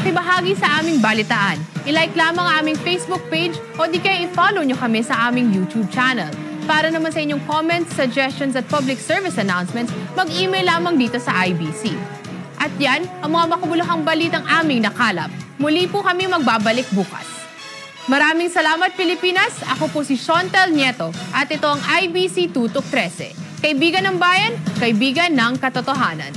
Makibahagi sa aming balitaan. I-like lamang ang aming Facebook page o di kaya i-follow nyo kami sa aming YouTube channel. Para naman sa inyong comments, suggestions at public service announcements, mag-email lamang dito sa IBC. At yan, ang mga makabuluhang balitang aming nakalap. Muli po kami magbabalik bukas. Maraming salamat, Pilipinas! Ako po si Shontel Nieto at ito ang IBC Tutok 13. Kaibigan ng bayan, kaibigan ng katotohanan.